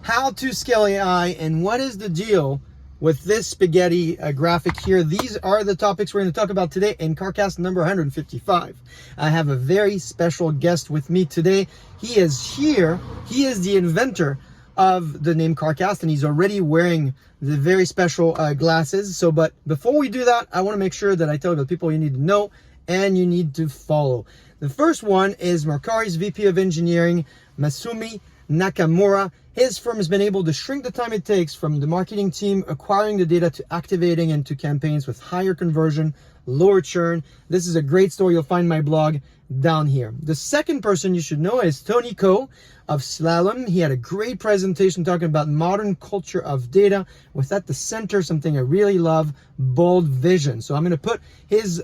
how to scale AI and what is the deal with this spaghetti graphic here. These are the topics we're going to talk about today in CarCast number 155. I have a very special guest with me today. He is here. He is the inventor of the name CarCast, and he's already wearing the very special glasses. But before we do that, I want to make sure that I tell you the people you need to know and you need to follow. The first one is Mercari's VP of Engineering, Masumi Nakamura. His firm has been able to shrink the time it takes from the marketing team acquiring the data to activating into campaigns with higher conversion, lower churn. This is a great story. You'll find my blog down here. The second person you should know is Tony Ko of Slalom. He had a great presentation talking about modern culture of data with at the center something I really love, bold vision. So I'm going to put his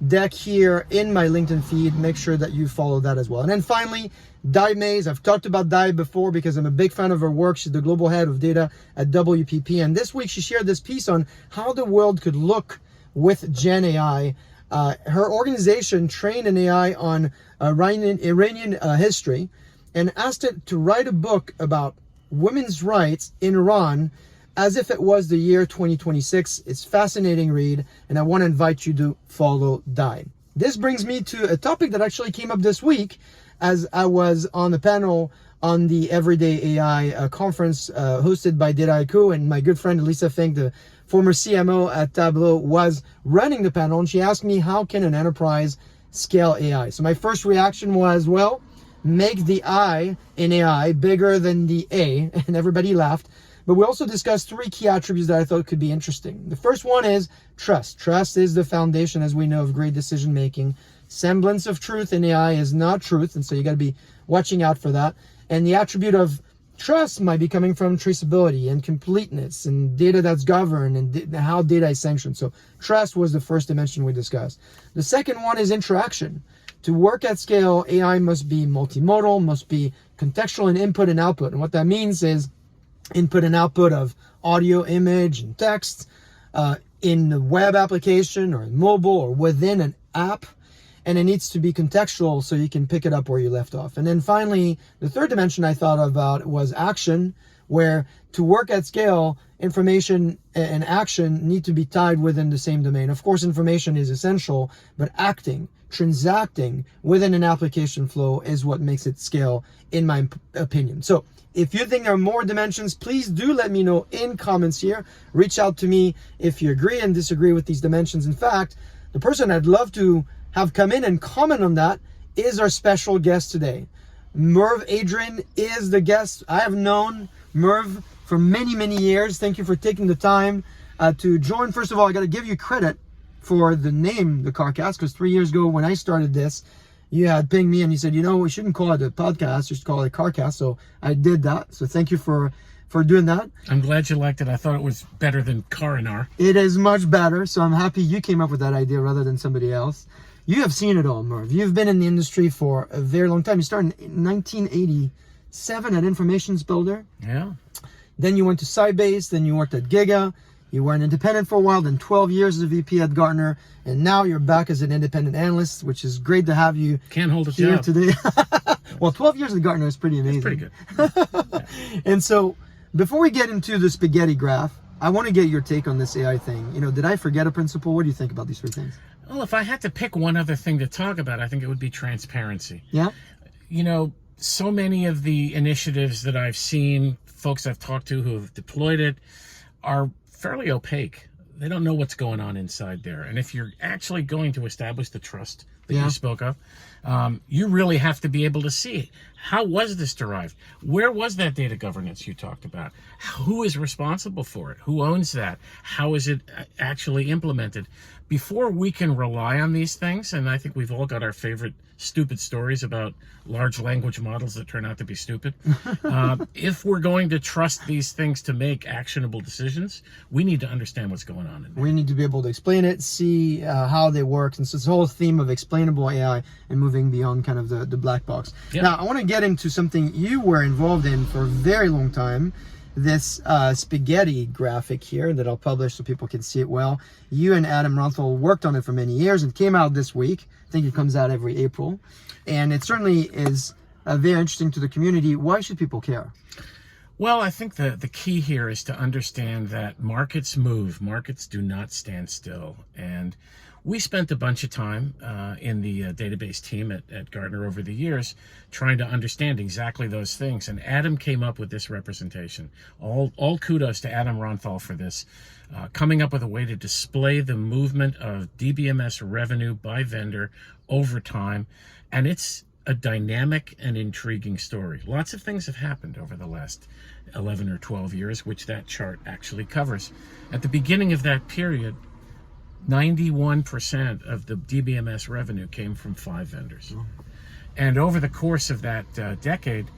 deck here in my LinkedIn feed. Make sure that you follow that as well. And then finally, Di Mays. I've talked about Di before because I'm a big fan of her work. She's the global head of data at WPP. And this week she shared this piece on how the world could look with Gen AI. Her organization trained an AI on Iranian history and asked it to write a book about women's rights in Iran as if it was the year 2026. It's a fascinating read, and I want to invite you to follow Di. This brings me to a topic that actually came up this week as I was on the panel on the Everyday AI conference hosted by Didaiku, and my good friend Lisa Fink, the former CMO at Tableau, was running the panel, and she asked me, how can an enterprise scale AI? So my first reaction was, well, make the I in AI bigger than the A, and everybody laughed. But we also discussed three key attributes that I thought could be interesting. The first one is trust. Trust is the foundation, as we know, of great decision making. Semblance of truth in AI is not truth, and so you got to be watching out for that. And the attribute of trust might be coming from traceability and completeness and data that's governed and how data is sanctioned. So trust was the first dimension we discussed. The second one is interaction. To work at scale, AI must be multimodal, must be contextual in input and output. And what that means is input and output of audio, image, and text in the web application or mobile or within an app. And it needs to be contextual so you can pick it up where you left off. And then finally, the third dimension I thought about was action, where to work at scale, information and action need to be tied within the same domain. Of course, information is essential, but acting, transacting within an application flow is what makes it scale, in my opinion. So if you think there are more dimensions, please do let me know in comments here. Reach out to me if you agree and disagree with these dimensions. In fact, the person I'd love to have come in and comment on that is our special guest today. Merv Adrian is the guest. I have known Merv for many, many years. Thank you for taking the time to join. First of all, I got to give you credit for the name, the CarCast, because 3 years ago when I started this, you had pinged me and you said, you know, we shouldn't call it a podcast, just call it CarCast. So I did that. So thank you for doing that. I'm glad you liked it. I thought it was better than Car&R. It is much better. So I'm happy you came up with that idea rather than somebody else. You have seen it all, Merv. You've been in the industry for a very long time. You started in 1987 at Informations Builder. Yeah. Then you went to Sybase. Then you worked at Giga. You were an independent for a while, then 12 years as a VP at Gartner. And now you're back as an independent analyst, which is great to have you Can't hold a here job today. Well, 12 years at Gartner is pretty amazing. It's pretty good. Yeah. And so before we get into the spaghetti graph, I want to get your take on this AI thing. You know, did I forget a principle? What do you think about these three things? Well, if I had to pick one other thing to talk about, I think it would be transparency. Yeah. You know, so many of the initiatives that I've seen, folks I've talked to who have deployed it, are fairly opaque. They don't know what's going on inside there. And if you're actually going to establish the trust that you spoke of, you really have to be able to see it. How was this derived? Where was that data governance you talked about? Who is responsible for it? Who owns that? How is it actually implemented? Before we can rely on these things, and I think we've all got our favorite stupid stories about large language models that turn out to be stupid. If we're going to trust these things to make actionable decisions, we need to understand what's going on in there. We need to be able to explain it, see how they work. And so it's the whole theme of explainable AI and moving beyond kind of the black box. Yep. Now, I want to get into something you were involved in for a very long time. This spaghetti graphic here that I'll publish so people can see it well. You and Adam Ronthal worked on it for many years. It came out this week. I think it comes out every April. And it certainly is very interesting to the community. Why should people care? Well, I think the key here is to understand that markets move. Markets do not stand still. And we spent a bunch of time in the database team at Gartner over the years trying to understand exactly those things. And Adam came up with this representation. All kudos to Adam Ronthal for this, coming up with a way to display the movement of DBMS revenue by vendor over time. And it's a dynamic and intriguing story. Lots of things have happened over the last 11 or 12 years, which that chart actually covers. At the beginning of that period, 91% of the DBMS revenue came from 5 vendors. And over the course of that decade,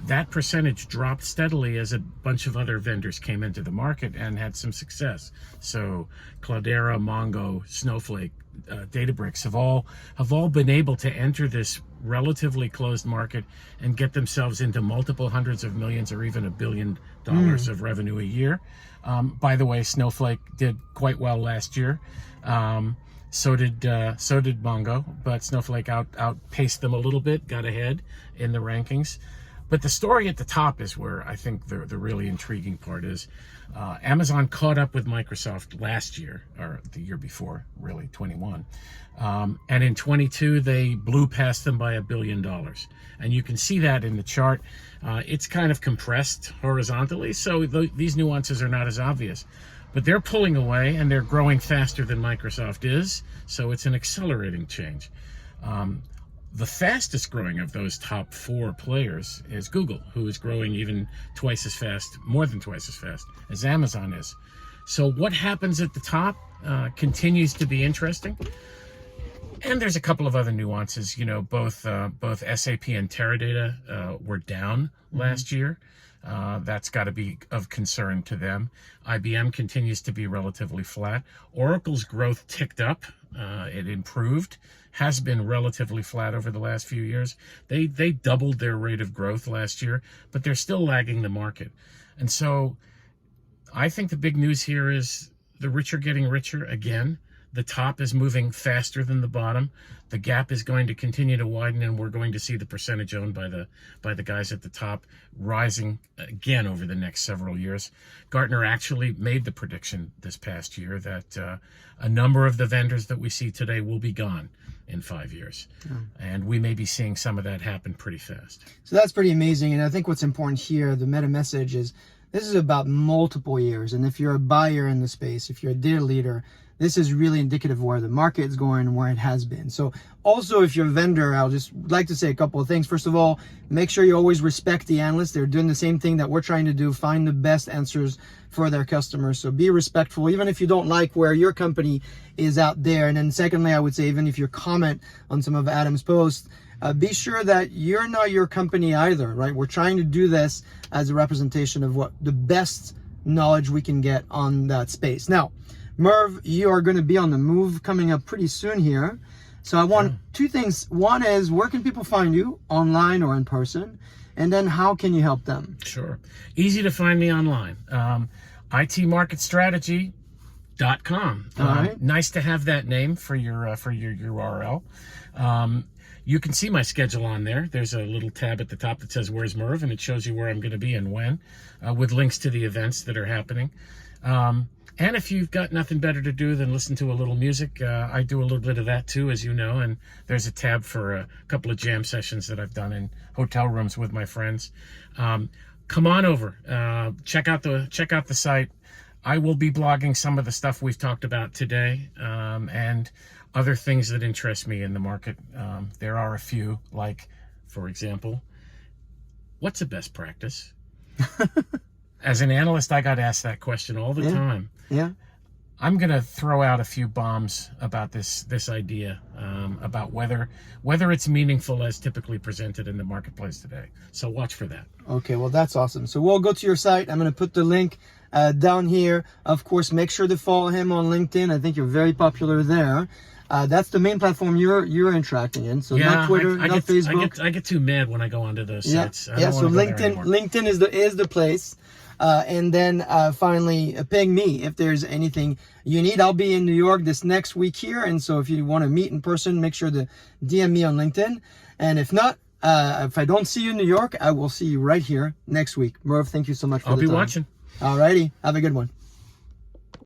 that percentage dropped steadily as a bunch of other vendors came into the market and had some success. So Cloudera, Mongo, Snowflake, Databricks have all been able to enter this relatively closed market and get themselves into multiple hundreds of millions or even $1 billion of revenue a year. By the way, Snowflake did quite well last year. So did Mongo, but Snowflake outpaced them a little bit, got ahead in the rankings. But the story at the top is where I think the really intriguing part is. Amazon caught up with Microsoft last year, or the year before, really, 21. And in 22, they blew past them by $1 billion. And you can see that in the chart. It's kind of compressed horizontally, so these nuances are not as obvious. But they're pulling away, and they're growing faster than Microsoft is, so it's an accelerating change. The fastest growing of those top 4 players is Google, who is growing even twice as fast, more than twice as fast as Amazon is. So what happens at the top continues to be interesting. And there's a couple of other nuances. You know, both SAP and Teradata were down last year. That's got to be of concern to them. IBM continues to be relatively flat. Oracle's growth ticked up. It improved, has been relatively flat over the last few years. They doubled their rate of growth last year, but they're still lagging the market. And so I think the big news here is the rich are getting richer again. The top is moving faster than the bottom. The gap is going to continue to widen, and we're going to see the percentage owned by the guys at the top rising again over the next several years. Gartner actually made the prediction this past year that a number of the vendors that we see today will be gone in 5 years. And we may be seeing some of that happen pretty fast. So that's pretty amazing. And I think what's important here, the meta message is this is about multiple years. And if you're a buyer in the space, if you're a data leader, this is really indicative of where the market is going and where it has been. So also, if you're a vendor, I'll just like to say a couple of things. First of all, make sure you always respect the analysts. They're doing the same thing that we're trying to do, find the best answers for their customers. So be respectful, even if you don't like where your company is out there. And then secondly, I would say, even if you comment on some of Adam's posts, be sure that you're not your company either, right? We're trying to do this as a representation of what the best knowledge we can get on that space. Now, Merv, you are going to be on the move coming up pretty soon here. So I want 2 things. One is, where can people find you, online or in person? And then how can you help them? Sure. Easy to find me online. itmarketstrategy.com. All right. Nice to have that name for your URL. You can see my schedule on there. There's a little tab at the top that says "Where's Merv?" and it shows you where I'm going to be and when, with links to the events that are happening. And if you've got nothing better to do than listen to a little music, I do a little bit of that too, as you know. And there's a tab for a couple of jam sessions that I've done in hotel rooms with my friends. Come on over, check out the site. I will be blogging some of the stuff we've talked about today, and other things that interest me in the market. There are a few, like, for example, what's a best practice? As an analyst, I got asked that question all the time. Yeah. I'm going to throw out a few bombs about this idea, about whether it's meaningful as typically presented in the marketplace today. So watch for that. Okay, well, that's awesome. So we'll go to your site. I'm going to put the link down here. Of course, make sure to follow him on LinkedIn. I think you're very popular there. That's the main platform you're interacting in. So not Twitter, not Facebook. I get too mad when I go onto those sites. So LinkedIn is the place. And then finally, ping me if there's anything you need. I'll be in New York this next week here. And so if you want to meet in person, make sure to DM me on LinkedIn. And if not, if I don't see you in New York, I will see you right here next week. Merv, thank you so much for I'll the be time. watching. Alrighty, have a good one.